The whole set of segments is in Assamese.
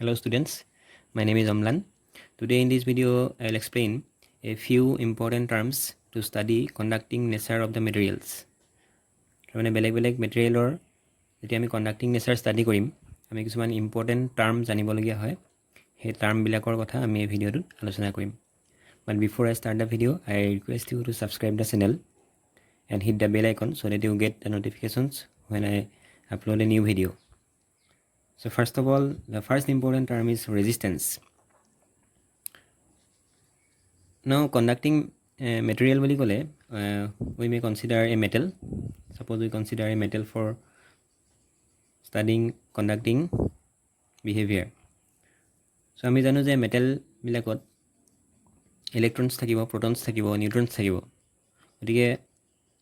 Hello students, my name is Amlan. Today in this video I will explain a few important terms to study conducting nature of the materials. মানে বেলেগ মেটেৰিয়েলৰ যেতিয়া আমি কণ্ডাক্টিং নেচাৰ ষ্টাডি কৰিম আমি কিছুমান ইম্পৰ্টেণ্ট টাৰ্ম জানিবলগীয়া হয় সেই টাৰ্মবিলাকৰ কথা আমি এই ভিডিঅ'টোত আলোচনা কৰিম But before I start the video, I request you to subscribe the channel and hit the bell icon so that you get the notifications when I upload a new video. So first of all, the first important term is resistance. Now conducting material বুলি ক'লে we may consider a metal. Suppose we consider a metal for studying conducting behavior. So আমি জানো যে মেটেল বিলাকত ইলেক্ট্ৰনছ থাকিব, প্ৰটনছ থাকিব, নিউট্ৰনছ থাকিব। গতিকে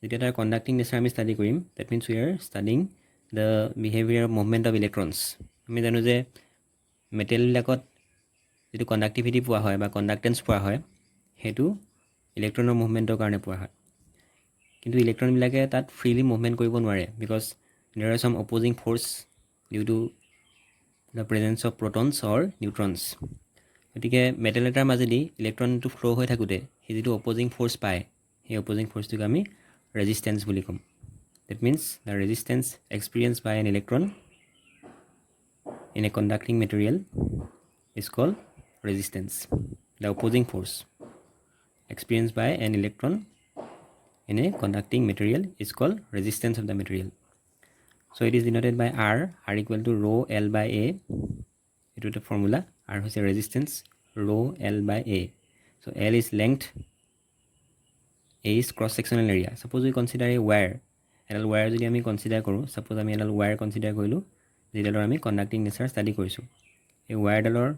যেতিয়া তাৰ কণ্ডাক্টিং নেচাৰ আমি ষ্টাডি কৰিম that means we are studying the behavior of movement of electrons. আমি জানো যে মেটেলবিলাকত যিটো কণ্ডাক্টিভিটি পোৱা হয় বা কণ্ডাক্টেন্স পোৱা হয় সেইটো ইলেক্ট্ৰনৰ মুভমেণ্টৰ কাৰণে পোৱা হয় কিন্তু ইলেক্ট্ৰনবিলাকে তাত ফ্ৰীলি মুভমেণ্ট কৰিব নোৱাৰে because there are some opposing force due to the presence of protons or neutrons. গতিকে মেটেল এটাৰ মাজেদি ইলেক্ট্ৰনটো ফ্ল' হৈ থাকোঁতে সেই যিটো অপ'জিং ফ'ৰ্চ পায় সেই অপ'জিং ফ'ৰ্চটোক আমি ৰেজিষ্টেঞ্চ বুলি ক'ম that means the resistance experienced by an electron in a conducting material is called resistance. The opposing force experienced by an electron in a conducting material is called resistance of the material. So it is denoted by R equal to rho L by A. It is the formula. R is a resistance, rho L by A. So L is length, A is cross-sectional area. Suppose we consider a wire. এডাল wire যদি আমি consider কৰোঁ, suppose আমি এডাল wire consider কৰিলোঁ, যিডালৰ আমি conducting nature study কৰিছোঁ। এই wireডালৰ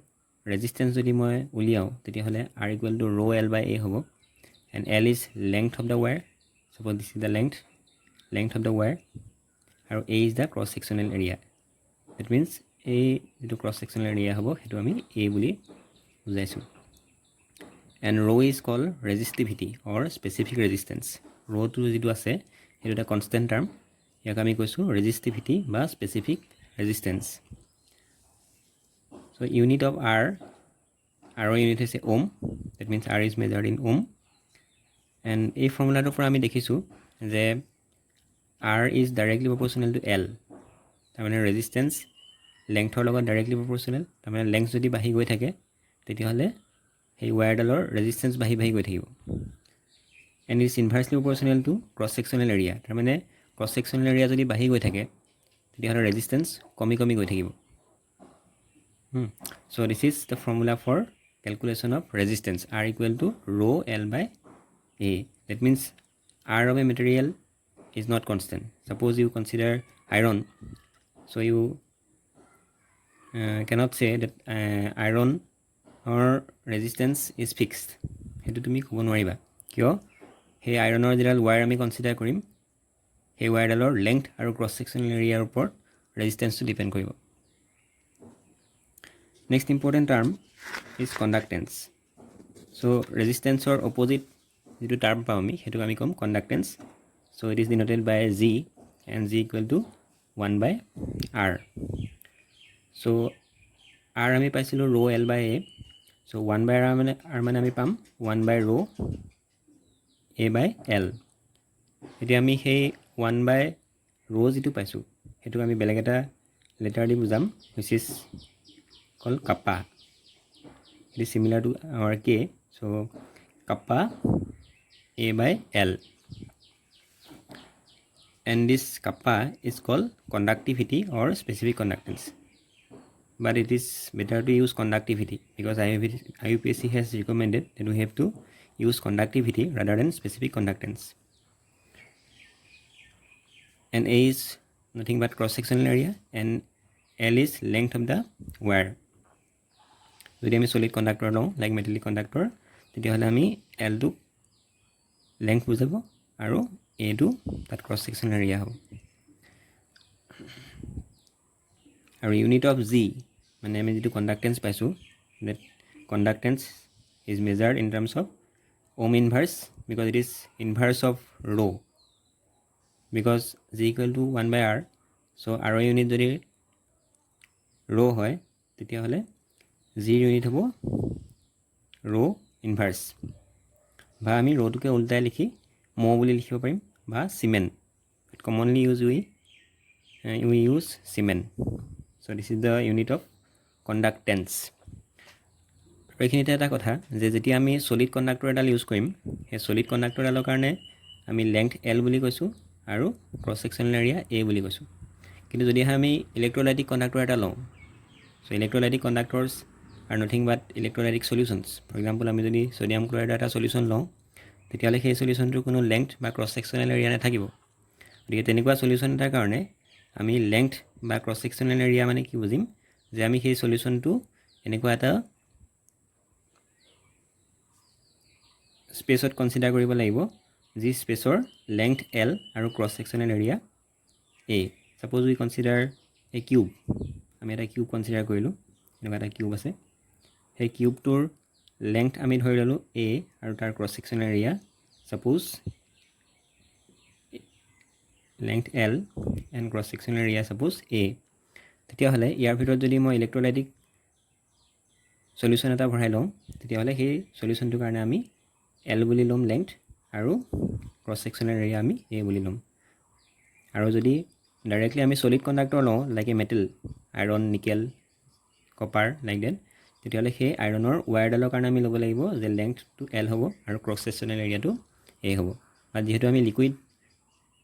resistance যদি মই উলিয়াওঁ, তেতিয়াহ'লে R equal to rho L by A হ'ব. And L is length of the wire. Suppose this is the length of the wire. আৰু A is the cross-sectional area. That means A যিটো cross-sectional area হ'ব সেইটো আমি A বুলি বুজাইছোঁ। And rho is called resistivity or specific resistance. Rho টো যিটো আছে সেইটো এটা constant term. ইয়াক আমি কৈছোঁ resistivity বা specific resistance. So unit of R unit হৈছে ohm. That means R is measured in ohm. And এই ফৰ্মুলাটোৰ পৰা আমি দেখিছোঁ যে R is directly proportional to L. তাৰমানে resistance লেংথৰ লগত ডাইৰেক্টলি প্ৰপৰ্চনেল তাৰমানে লেংথ যদি বাঢ়ি গৈ থাকে তেতিয়াহ'লে সেই ৱায়াৰডালৰ ৰেজিষ্টেঞ্চ বাঢ়ি গৈ থাকিব and is inversely proportional to cross sectional area তাৰমানে ক্ৰছ ছেকশ্যনেল এৰিয়া যদি বাঢ়ি গৈ থাকে তেতিয়াহ'লে ৰেজিষ্টেঞ্চ কমি গৈ থাকিব so' this is the formula for calculation of resistance are equal to rho L by A. That means R of a material is not constant. Suppose you consider iron, so you cannot say that iron or resistance is fixed. সেইটো তুমি ক'ব নোৱাৰিবা কিয় সেই আইৰণৰ যিডাল ৱায়াৰ আমি কনচিডাৰ কৰিম সেই ৱায়াৰডালৰ লেংথ আৰু ক্ৰছ ছেকশ্যনেল এৰিয়াৰ ওপৰত ৰেজিষ্টেঞ্চটো ডিপেণ্ড কৰিব next important term is conductance so' ৰেজিষ্টেঞ্চৰ অপ'জিট যিটো টাৰ্ম পাওঁ আমি সেইটোক আমি ক'ম conductance so' it is denoted by G and G equal to 1 by R. So R আমি পাইছিলোঁ rho L by A. So 1 by R মানে আমি পাম 1 by rho A by L. এতিয়া আমি সেই 1 by rho যিটো পাইছোঁ সেইটোক আমি বেলেগ এটা লেটাৰ দি বুজাম which is called kappa. It is similar to our K. So kappa A by L. And this kappa is called conductivity or specific conductance. But it is better to use conductivity because IUPAC has recommended that we have to use conductivity rather than specific conductance. And A is nothing but cross-sectional area and L is length of the wire. যদি আমি solid conductor লওঁ like metallic conductor তেতিয়াহ'লে আমি L টো length বুজাব আৰু A টো তাত cross-sectional area হ'ব আৰু unit of G মানে আমি যিটো কণ্ডাক্টেঞ্চ পাইছোঁ that conductance is measured in terms of ohm inverse because it is inverse of rho because G equal to 1 by R so R unit যদি rho হয় তেতিয়াহ'লে জিৰ ইউনিট হ'ব ৰ' ইনভাৰ্চ, বা আমি ৰ'টোকে উল্টাই লিখি মো বুলি লিখিব পাৰিম, বা cement. Commonly we use cement. So this is the unit of conductance. আৰু এইখিনিতে এটা কথা যে যেতিয়া আমি সলিড কণ্ডাক্টৰ এডাল ইউজ কৰিম, সেই সলিড কণ্ডাক্টৰডালৰ কাৰণে আমি লেংথ L বুলি কৈছোঁ আৰু ক্ৰছ ছেকশ্যনেল এৰিয়া A বুলি কৈছোঁ। কিন্তু যদিহে আমি ইলেক্ট্ৰলাইটিক কণ্ডাক্টৰ এটা লওঁ, চ' ইলেক্ট্ৰলাইটিক কণ্ডাক্টৰছ are nothing but electrolytic solutions. For example, আমি যদি সোডিয়াম ক্লৰাইডৰ এটা সলিউশ্যন লওঁ, তেতিয়াহ'লে সেই সলিউশ্যনটোৰ কোনো লেংথ বা ক্ৰছ ছেকশ্যনেল এৰিয়া নাথাকিব। গতিকে তেনেকুৱা সলিউশ্যন এটাৰ কাৰণে আমি লেংথ বা ক্ৰছ ছেকশ্যনেল এৰিয়া মানে কি বুজিম, যে আমি সেই সলিউশ্যনটো এনেকুৱা এটা স্পেচত কনচিডাৰ কৰিব লাগিব যি স্পেচৰ লেংথ L আৰু cross sectional area A. Suppose we consider a cube, আমি এটা কিউব কনচিডাৰ কৰিলোঁ, এনেকুৱা এটা কিউব আছে। সেই কিউবটোৰ লেংথ আমি ধৰি ল'লোঁ A আৰু তাৰ cross sectional area suppose length L and cross sectional area suppose A। তেতিয়াহ'লে ইয়াৰ ভিতৰত যদি মই ইলেক্ট্ৰলাইটিক সলিউশ্যন এটা ভৰাই লওঁ, তেতিয়াহ'লে সেই সলিউশ্যনটোৰ কাৰণে আমি L বুলি ল'ম লেংথ, আৰু ক্ৰছ ছেকশ্যনেল এৰিয়া আমি A বুলি ল'ম। আৰু যদি ডাইৰেক্টলি আমি সলিড কণ্ডাক্টৰ লওঁ, like a metal, iron, nickel, copper, like that, তেতিয়াহ'লে সেই আইৰণৰ ৱায়াৰডালৰ কাৰণে আমি ল'ব লাগিব যে লেংথটো L হ'ব আৰু ক্ৰছ ছেকশ্যনেল এৰিয়াটো A হ'ব। বা যিহেতু আমি লিকুইড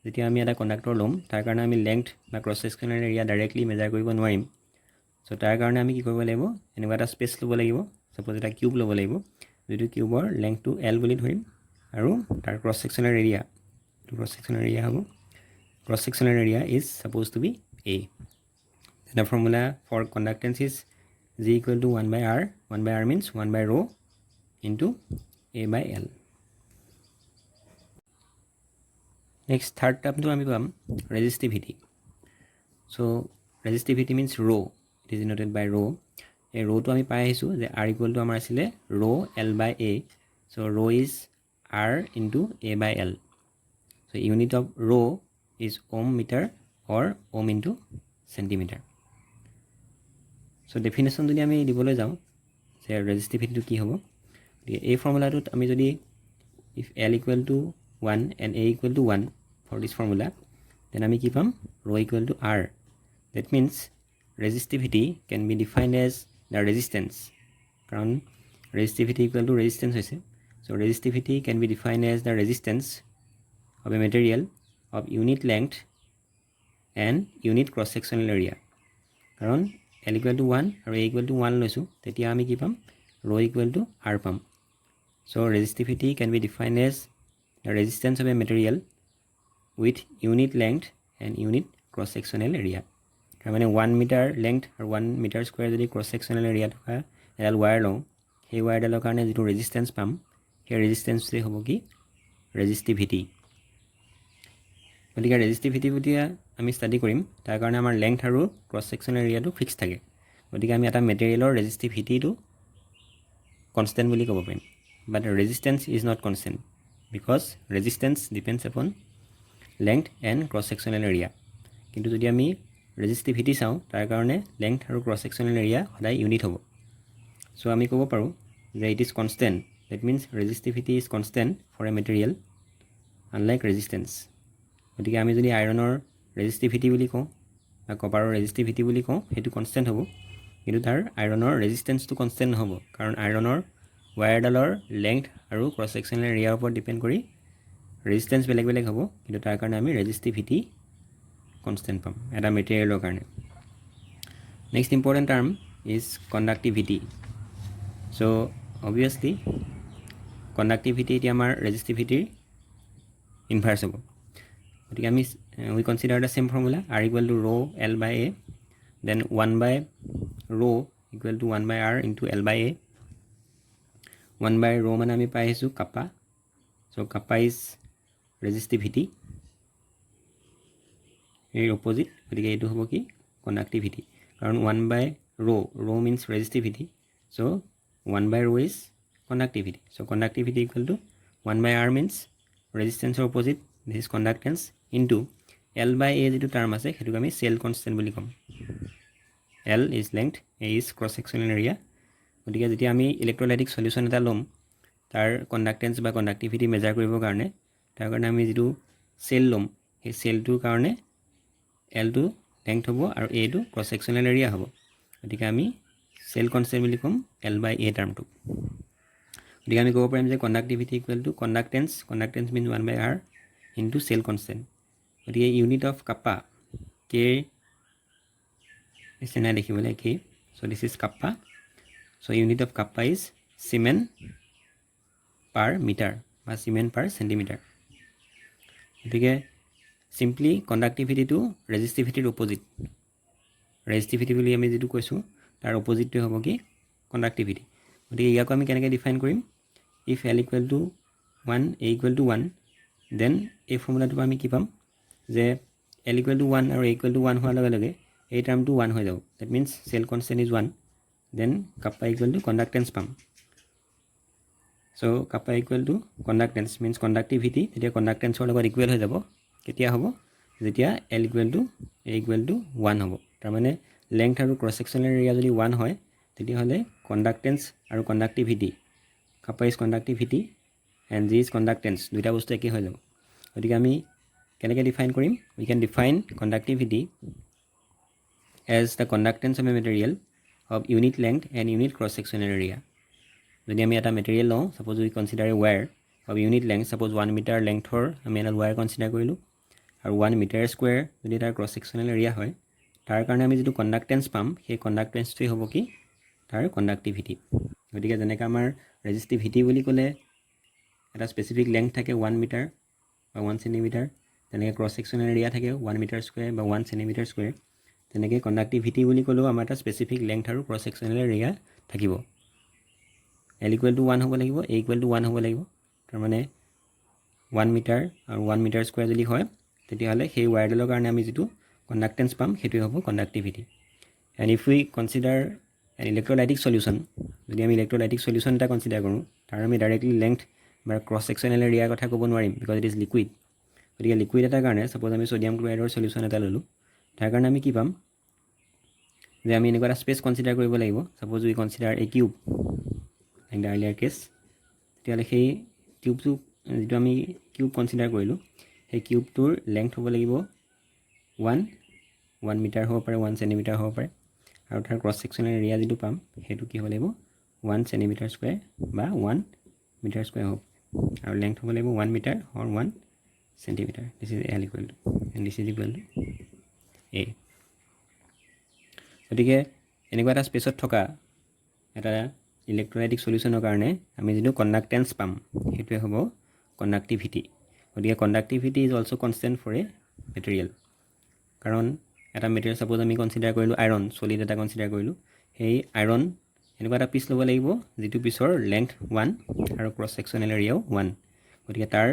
যেতিয়া আমি এটা কণ্ডাক্টৰ ল'ম, তাৰ কাৰণে আমি লেংথ বা cross sectional area directly measure কৰিব নোৱাৰিম। চ' তাৰ কাৰণে আমি কি কৰিব লাগিব, এনেকুৱা এটা স্পেচ ল'ব লাগিব, ছাপ'জ এটা কিউব ল'ব লাগিব, যিটো কিউবৰ লেংথটো L বুলি ধৰিম আৰু তাৰ ক্ৰছ ছেকশ্যনেল এৰিয়া হ'ব, cross sectional area is suppose to be A. The formula for conductance is G equal to 1/R. 1/R means 1/ρ into A/L. Next, third term to ami pam resistivity. So resistivity means rho. It is denoted by rho. A rho to ami pai ahisu je R equal to amar asile rho L by A. So rho is R into A by L. So unit of rho is ohm meter or ohm into centimeter. So definition যদি আমি দিবলৈ যাওঁ যে ৰেজিষ্টিভিটিটো কি হ'ব, এই ফৰ্মুলাটোত আমি যদি if L equal to 1 and A equal to 1 for this formula, then আমি কি পাম, rho equal to R. That means resistivity can be defined as the resistance, কাৰণ resistivity equal to resistance হৈছে. So resistivity can be defined as the resistance of a material of unit length and unit cross sectional area. কাৰণ L equal to 1 আৰু A equal to 1 লৈছোঁ, তেতিয়া আমি কি পাম, rho equal to R পাম. So resistivity can be defined as the resistance of a material with unit length and unit cross sectional area. তাৰ মানে 1 মিটাৰ লেংথ আৰু 1 মিটাৰ স্কুৱেৰ যদি ক্ৰছ ছেকশ্যনেল এৰিয়া থকা এডাল ৱায়াৰ লওঁ, সেই ৱায়াৰডালৰ কাৰণে যিটো ৰেজিষ্টেঞ্চ পাম, সেই ৰেজিষ্টেঞ্চটোৱে হ'ব কি, ৰেজিষ্টিভিটি। গতিকে ৰেজিষ্টিভিটি যেতিয়া আমি ষ্টাডি কৰিম, তাৰ কাৰণে আমাৰ লেংথ আৰু ক্ৰছ ছেকশ্যনেল এৰিয়াটো ফিক্স থাকে। গতিকে আমি এটা মেটেৰিয়েলৰ ৰেজিষ্টিভিটিটো কনষ্টেণ্ট বুলি ক'ব পাৰিম। But resistance is not constant because resistance depends upon length and cross sectional area. কিন্তু যদি আমি ৰেজিষ্টিভিটি চাওঁ, তাৰ কাৰণে লেংথ আৰু ক্ৰছ ছেকশ্যনেল এৰিয়া সদায় ইউনিট হ'ব। চ' আমি ক'ব পাৰোঁ যে it is constant, that means resistivity is constant for a material unlike resistance. গতিকে আমি যদি আইৰণৰ ৰেজিষ্টিভিটি বুলি কওঁ বা কপাৰৰ ৰেজিষ্টিভিটি বুলি কওঁ, সেইটো কনষ্টেণ্ট হ'ব। কিন্তু তাৰ আইৰণৰ ৰেজিষ্টেঞ্চটো কনষ্টেণ্ট নহ'ব, কাৰণ আইৰণৰ ৱায়াৰডালৰ লেংথ আৰু ক্ৰছ ছেকশ্যনেল এৰিয়াৰ ওপৰত ডিপেণ্ড কৰি ৰেজিষ্টেঞ্চ বেলেগ বেলেগ হ'ব। কিন্তু তাৰ কাৰণে আমি ৰেজিষ্টিভিটি কনষ্টেণ্ট পাম এটা মেটেৰিয়েলৰ কাৰণে। Next important term is conductivity. So' obviously conductivity এতিয়া আমাৰ ৰেজিষ্টিভিটিৰ ইনভাৰ্চ হ'ব। গতিকে আমি we consider the same formula R equal to rho L by A, then 1 by rho equal to 1 by R into L by A. 1 by rho মানে আমি পাই আহিছোঁ কাপা। চ' কাপা ইজ ৰেজিষ্টিভিটি, এই অপজিট। গতিকে এইটো হ'ব কি, কণ্ডাক্টিভিটি। কাৰণ 1 by rho means resistivity, so 1 by rho is conductivity. So conductivity equal to 1 by R means resistance or opposite, this is conductance, into L by A যিটো টাৰ্ম আছে সেইটোক আমি চেল কনষ্টেণ্ট বুলি ক'ম। L is length, A is cross sectional area. গতিকে যেতিয়া আমি ইলেক্ট্ৰোলাইটিক সলিউশন এটা ল'ম তাৰ কণ্ডাক্টেন্স বা কণ্ডাক্টিভিটি মেজাৰ কৰিবৰ কাৰণে তাৰ কাৰণে আমি যেটো সেল ল'ম সেই সেলটোৰ কাৰণে L টো লেংথ হ'ব আৰু A টো ক্ৰছ সেকচনাল এৰিয়া হ'ব গতিকে আমি সেল কনস্ট্যান্ট বুলি কম L by A টাৰ্মটো গতিকে আমি ক'ব পাৰিম যে conductivity equal to conductance means 1 by R into cell constant গতিকে unit of kappa K is এনে দেখিবলৈ K so this is kappa so unit of kappa is Siemen per meter বা Siemen per centimeter গতিকে simply conductivity to resistivity opposite resistivity বুলি আমি যেটো কৈছো তাৰ opposite হ'ব কি conductivity গতিকে ইয়াক আমি কেনেকৈ ডিফাইন কৰিম if L equal to 1 A equal to 1 then এই ফৰ্মুলাটো আমি কি পাম যে L equal to 1 আৰু A equal to 1 হোৱাৰ লগে লগে এই টাৰ্মটো 1 হৈ যাব that means cell constant is 1 then kappa equal to conductance পাম so kappa equal to conductance means conductivity তেতিয়া conductance ৰ লগত ইকুৱেল হৈ যাব কেতিয়া হ'ব যেতিয়া L equal to A equal to 1 হ'ব তাৰ মানে লেংথ আৰু ক্ৰছ সেকচনাল এৰিয়া যদি 1 হয় তেতিয়া হলে conductance আৰু conductivity kappa is conductivity and G is conductance দুটা বস্তু একে হৈ যাব গতিকে আমি কেনেকৈ ডিফাইন কৰিম we can define conductivity as the conductance of a material of unit length and unit cross sectional area যদি আমি এটা মেটেৰিয়েল লওঁ suppose we consider a wire of unit length suppose 1 meter length or আমি এটা wire consider কৰিলো আৰু 1 meter square যদি তাৰ cross sectional area হয় তাৰ কাৰণে আমি যেটো conductance পাম সেই conductanceটো হ'ব কি তাৰ conductivity গতিকে যেনেকৈ আমাৰ resistivity বুলি ক'লে এটা স্পেসিফিক লেংথ থাকে 1 meter বা 1 centimeter তেনেকৈ ক্ৰছ সেকচনাল এৰিয়া থাকে 1 meter square বা 1 centimeter square তেনেকৈ কণ্ডাক্টিভিটি বুলি ক'লেও আমাৰ এটা স্পেসিফিক লেংথ আৰু ক্ৰছ সেকচনাল এৰিয়া থাকিব L equal to 1 হ'ব লাগিব A equal to 1 হ'ব লাগিব তাৰ মানে 1 meter আৰু 1 meter square যদি হয় তেতিয়া হলে সেই ওয়্যাৰডালৰ কাৰণে আমি যেটো কণ্ডাক্টেন্স পাম সেইটো হ'ব conductivity and if we consider an electrolytic solution যদি আমি electrolytic solution এটা কনসিডাৰ কৰো তাৰ আমি ডাইৰেক্টলি লেংথ বা ক্ৰছ সেকচনাল এৰিয়াৰ কথা ক'ব নোৱাৰিম because it is liquid গতিকে লিকুইড এটাৰ কাৰণে suppose আমি সোডিয়াম ক্লোৰাইডৰ সলিউশন এটা ললো তাৰ কাৰণে আমি কি পাম যে আমি এনেকুৱা এটা স্পেস কনসিডাৰ কৰিব লাগিব suppose we consider a cube like the earlier case তেতিয়ালে সেই কিউবটো যেটো আমি কিউব কনসিডাৰ কৰিলো সেই কিউবটোৰ লেংথ হ'ব লাগিব 1 মিটাৰ হ'ব পাৰে 1 সেন্টিমিটাৰ হ'ব পাৰে আৰু তাৰ ক্ৰছ সেকচনাল এৰিয়া যেটো পাম হেতু কি হ'ব লাগিব 1 সেন্টিমিটাৰ স্কয়াৰ বা 1 মিটাৰ স্কয়াৰ হ'ব আৰু লেংথ হ'ব লাগিব 1 metre or 1 centimeter this is L equal to and this is equal to A গতিকে এনেকুৱা এটা স্পেসত থকা এটা ইলেক্ট্ৰোলাইটিক সলিউশনৰ কাৰণে আমি যেটো কণ্ডাক্টেন্স পাম হেতুৱে হ'ব কণ্ডাক্টিভিটি গতিকে conductivity is also constant for a material কাৰণ এটা মেটেৰিয়েল সাপোজ আমি কনসিডাৰ কৰিলো আইৰন সলিড এটা কনসিডাৰ কৰিলো সেই আইৰন এনেকুৱা এটা পিস ল'ব লাগিব যেটো পিসৰ লেংথ 1 আৰু ক্ৰছ সেকচনাল এৰিয়াও 1 গতিকে তাৰ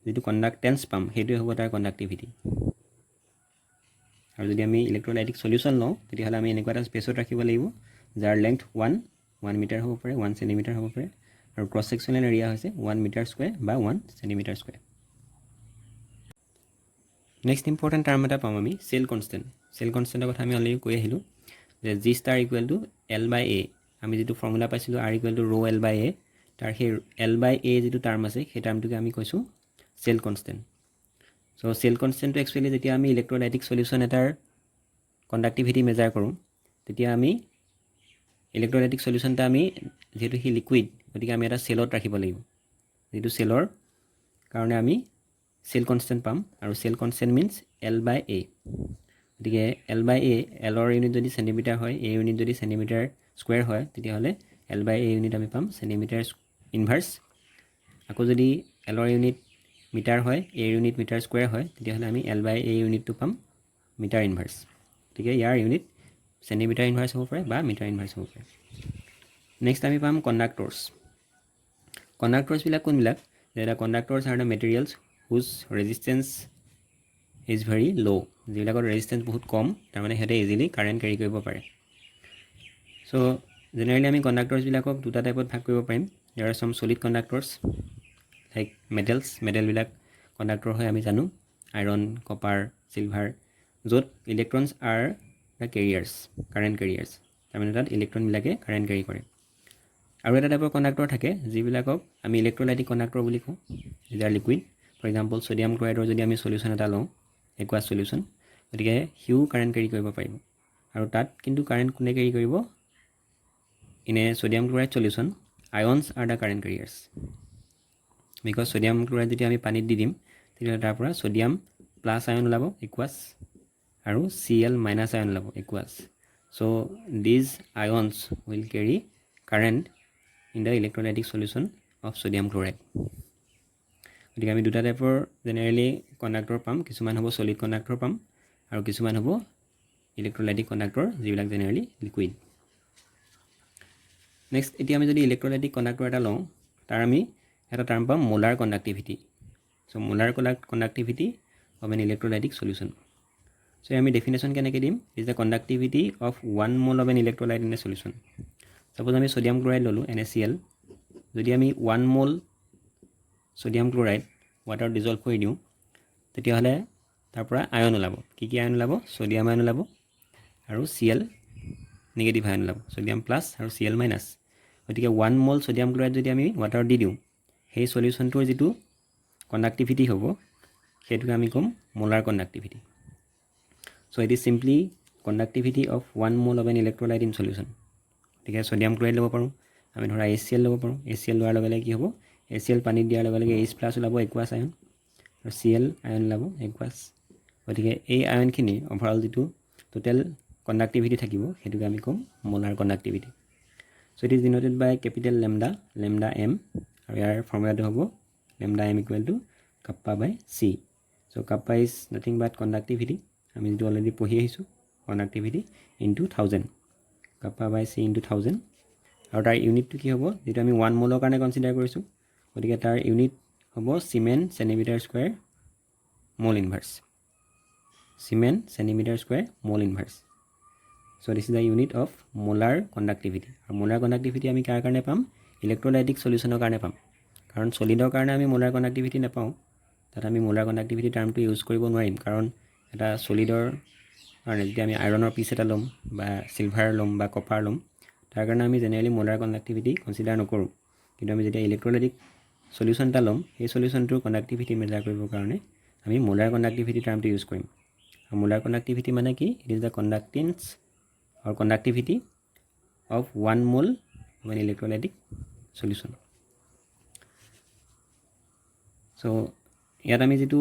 যেটো কণ্ডাক্টেন্স পাম হেতুৱে হ'ব তাৰ কণ্ডাক্টিভিটি আৰু যদি আমি ইলেক্ট্ৰোলাইটিক সলিউশন লওঁ তেতিয়া হলে আমি এনেকুৱা এটা স্পেসত ৰাখিব লাগিব যাৰ লেংথ 1 মিটাৰ হ'ব পাৰে 1 সেন্টিমিটাৰ হ'ব পাৰে আৰু ক্ৰছ সেকচনাল এৰিয়া হৈছে 1 মিটাৰ স্কয়াৰ বা 1 centimetre square next important term এটা পাম আমি সেল কনস্ট্যান্টৰ কথা আমি অলৰেডি কৈ আহিলো যে G star equal to L by A আমি যেটো ফৰ্মুলা পাইছিলো R equal to rho L by A তাৰ সেই L by A যেটো টাৰ্ম আছে সেই টাৰ্মটোকে আমি কৈছো সেল কনস্ট্যান্ট so সেল কনস্ট্যান্টটো একচুয়ালি যেতিয়া আমি ইলেক্ট্ৰোলাইটিক সলিউশন এটাৰ কণ্ডাক্টিভিটি মেজাৰ কৰো তেতিয়া আমি ইলেক্ট্ৰোলাইটিক সলিউশনটা আমি যেহেতু হি লিকুইড গতিকে আমি এটা সেলত ৰাখিব লাগিব যেটো সেলৰ কাৰণে আমি সেল কনস্ট্যান্ট পাম আৰু cell constant means L by A গতিকে L by A L ৰ ইউনিট যদি সেন্টিমিটাৰ হয় A ইউনিট যদি সেন্টিমিটাৰ স্কয়াৰ হয় তেতিয়া হলে L by A ইউনিট আমি পাম সেন্টিমিটাৰ ইনভাৰ্স আকৌ যদি L ৰ ইউনিট মিটাৰ হয় A ইউনিট মিটাৰ স্কয়াৰ হয় তেতিয়া হলে আমি L by A ইউনিটটো পাম মিটাৰ ইনভাৰ্স গতিকে ইয়াৰ ইউনিট সেন্টিমিটাৰ ইনভাৰ্স হ'ব পাৰে বা মিটাৰ ইনভাৰ্স হ'ব পাৰে নেক্সট আমি পাম কণ্ডাক্টৰছ বিলাক কোনবিলাক যেটা কণ্ডাক্টৰছ are the materials whose resistance is very low যিবিলাকৰ ৰেজিস্ট্যান্স বহুত কম তাৰ মানে হেতে ইজিলি কাৰেন্ট ক্যাৰি কৰিব পাৰে সো জেনাৰেলি আমি কণ্ডাক্টৰছ বিলাকক দুটা টাইপত ভাগ কৰিব পাৰিম there are some solid conductors like metal বিলাক কণ্ডাক্টৰ হয় আমি জানো আইৰন কপাৰ সিলভাৰ য'ত electrons are the careers current careers তাৰমানে তাত ইলেক্ট্ৰনবিলাকে কাৰেণ্ট কেৰি কৰে আৰু এটা টাইপৰ কণ্ডাক্টৰ থাকে যিবিলাকক আমি ইলেক্ট্ৰলাইটিক কণ্ডাক্টৰ বুলি কওঁ these are liquid for example sodium ক্লৰাইডৰ যদি আমি সলিউশ্যন এটা লওঁ একুৱাছ সলিউশ্যন গতিকে সিও কাৰেণ্ট কেৰি কৰিব পাৰিব আৰু তাত কিন্তু কাৰেণ্ট কোনে কেৰি কৰিব in a sodium chloride solution ions are the current carriers because sodium chloride যদি আমি পানীত দি দিম তেতিয়াহ'লে তাৰ পৰা ছ'ডিয়াম প্লাছ আয়ন ওলাব একুৱাছ আৰু Cl মাইনাছ আয়ন ওলাব aqueous so' these ions will carry current in the electrolytic solution of sodium chloride গতিকে আমি দুটা টাইপৰ জেনেৰেলি কণ্ডাক্টৰ পাম কিছুমান হ'ব ছলিড কণ্ডাক্টৰ পাম আৰু কিছুমান হ'ব ইলেক্ট্ৰলাইটিক কণ্ডাক্টৰ যিবিলাক জেনেৰেলি লিকুইড নেক্সট এতিয়া আমি যদি ইলেক্ট্ৰলাইটিক কণ্ডাক্টৰ এটা লওঁ তাৰ আমি এটা টাৰ্ম পাম molar conductivity so' molar conductivity of an electrolytic solution so' আমি ডেফিনেশ্যন কেনেকৈ দিম is the conductivity of 1 mole of an electrolyte in a solution suppose আমি সোডিয়াম ক্লৰাইড ল'লোঁ NaCl যদি আমি 1 mole সোডিয়াম ক্লৰাইড ৱাটাৰত ডিজলভ কৰি দিওঁ তেতিয়াহ'লে তাৰ পৰা আয়ন ওলাব কি আয়ন ওলাব সোডিয়াম আয়ন ওলাব আৰু Cl নিগেটিভ আয়ন ওলাব সোডিয়াম প্লাছ আৰু Cl মাইনাছ গতিকে 1 mole সোডিয়াম ক্লৰাইড যদি আমি ৱাটাৰত দি দিওঁ সেই সলিউশ্যনটোৰ যিটো কণ্ডাক্টিভিটি হ'ব সেইটোকে আমি ক'ম molar conductivity so' it is simply conductivity of 1 mole of an electrolyte in solution গতিকে সোডিয়াম ক্লৰাইড ল'ব পাৰোঁ আমি ধৰা HCl ল'ব পাৰোঁ HCl লোৱাৰ লগে লগে কি হ'ব HCl পানীত দিয়াৰ লগে লগে H+ ওলাব একুৱাছ আয়ন আৰু Cl আয়ন ওলাব একুৱাছ গতিকে এই আয়নখিনি অভাৰঅল যিটো টোটেল কণ্ডাক্টিভিটি থাকিব সেইটোকে আমি ক'ম molar conductivity so' it is denoted by capital lambda m আৰু ইয়াৰ ফৰ্মুলাটো হ'ব lambda m equal to kappa by c so' kappa is nothing but conductivity আমি যিটো অলৰেডি পঢ়ি আহিছোঁ conductivity into 1000 kappa by c into 1000 আৰু তাৰ ইউনিটটো কি হ'ব যিটো আমি 1 মোলৰ কাৰণে কনচিডাৰ কৰিছোঁ গতিকে তাৰ ইউনিট হ'ব siemens centimetre square mole inverse siemens centimetre square mole inverse so' this is the unit of molar conductivity আৰু মোলাৰ কণ্ডাক্টিভিটি আমি কাৰ কাৰণে পাম ইলেক্ট্ৰলাইটিক সলিউশ্যনৰ কাৰণে পাম কাৰণ ছলিডৰ কাৰণে আমি মোলাৰ কণ্ডাক্টিভিটি নাপাওঁ তাত আমি মোলাৰ কণ্ডাক্টিভিটি টাৰ্মটো ইউজ কৰিব নোৱাৰিম কাৰণ এটা ছলিডৰ কাৰণে যদি আমি আইৰণৰ পিচ এটা ল'ম বা চিলভাৰ ল'ম বা কপাৰ ল'ম তাৰ কাৰণে আমি জেনেৰেলি মোলাৰ কণ্ডাক্টিভিটি কনচিডাৰ নকৰোঁ কিন্তু আমি যেতিয়া ইলেক্ট্ৰলাইটিক সলিউশ্যন এটা ল'ম সেই সলিউশ্যনটোৰ কণ্ডাক্টিভিটি মেজাৰ কৰিবৰ কাৰণে আমি মোলাৰ কণ্ডাক্টিভিটি টাৰ্মটো ইউজ কৰিম আৰু মোলাৰ কণ্ডাক্টিভিটি মানে কি it is the conductance or conductivity of 1 mole of an electrolytic solution so' ইয়াত আমি যিটো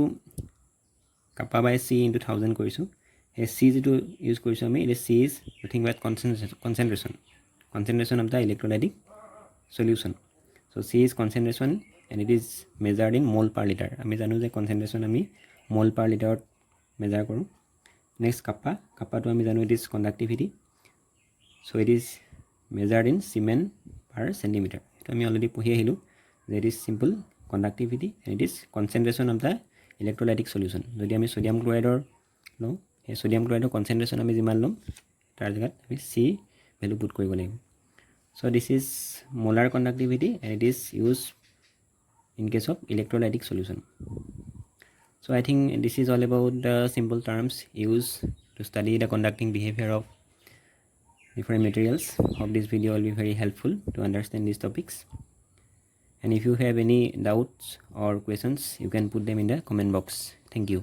কাপ্পা বাই c ইনটু 1000 কৰিছোঁ সেই c যিটো ইউজ কৰিছোঁ আমি it is c is nothing but concentration of the electrolytic solution so c is concentration and it is measured in mole per liter আমি জানো যে concentration আমি mole per liter মেজাৰ কৰোঁ next কাপ্পাটো আমি জানো it is conductivity so it is measured in Siemens per centimeter এইটো আমি অলৰেডি পঢ়ি আহিলোঁ যে it is simple conductivity and it is concentration of the electrolytic solution যদি আমি সোডিয়াম ক্লৰাইডৰ লওঁ সেই সোডিয়াম ক্লৰাইডৰ কনচেন্ট্ৰেশ্যন আমি যিমান ল'ম তাৰ জেগাত আমি c ভ্যালু পুট কৰিব লাগিব so this is molar conductivity and it is used in case of electrolytic solution so I think this is all about the simple terms used to study the conducting behavior of different materials. Hope this video will be very helpful to understand these topics and if you have any doubts or questions you can put them in the comment box. Thank you.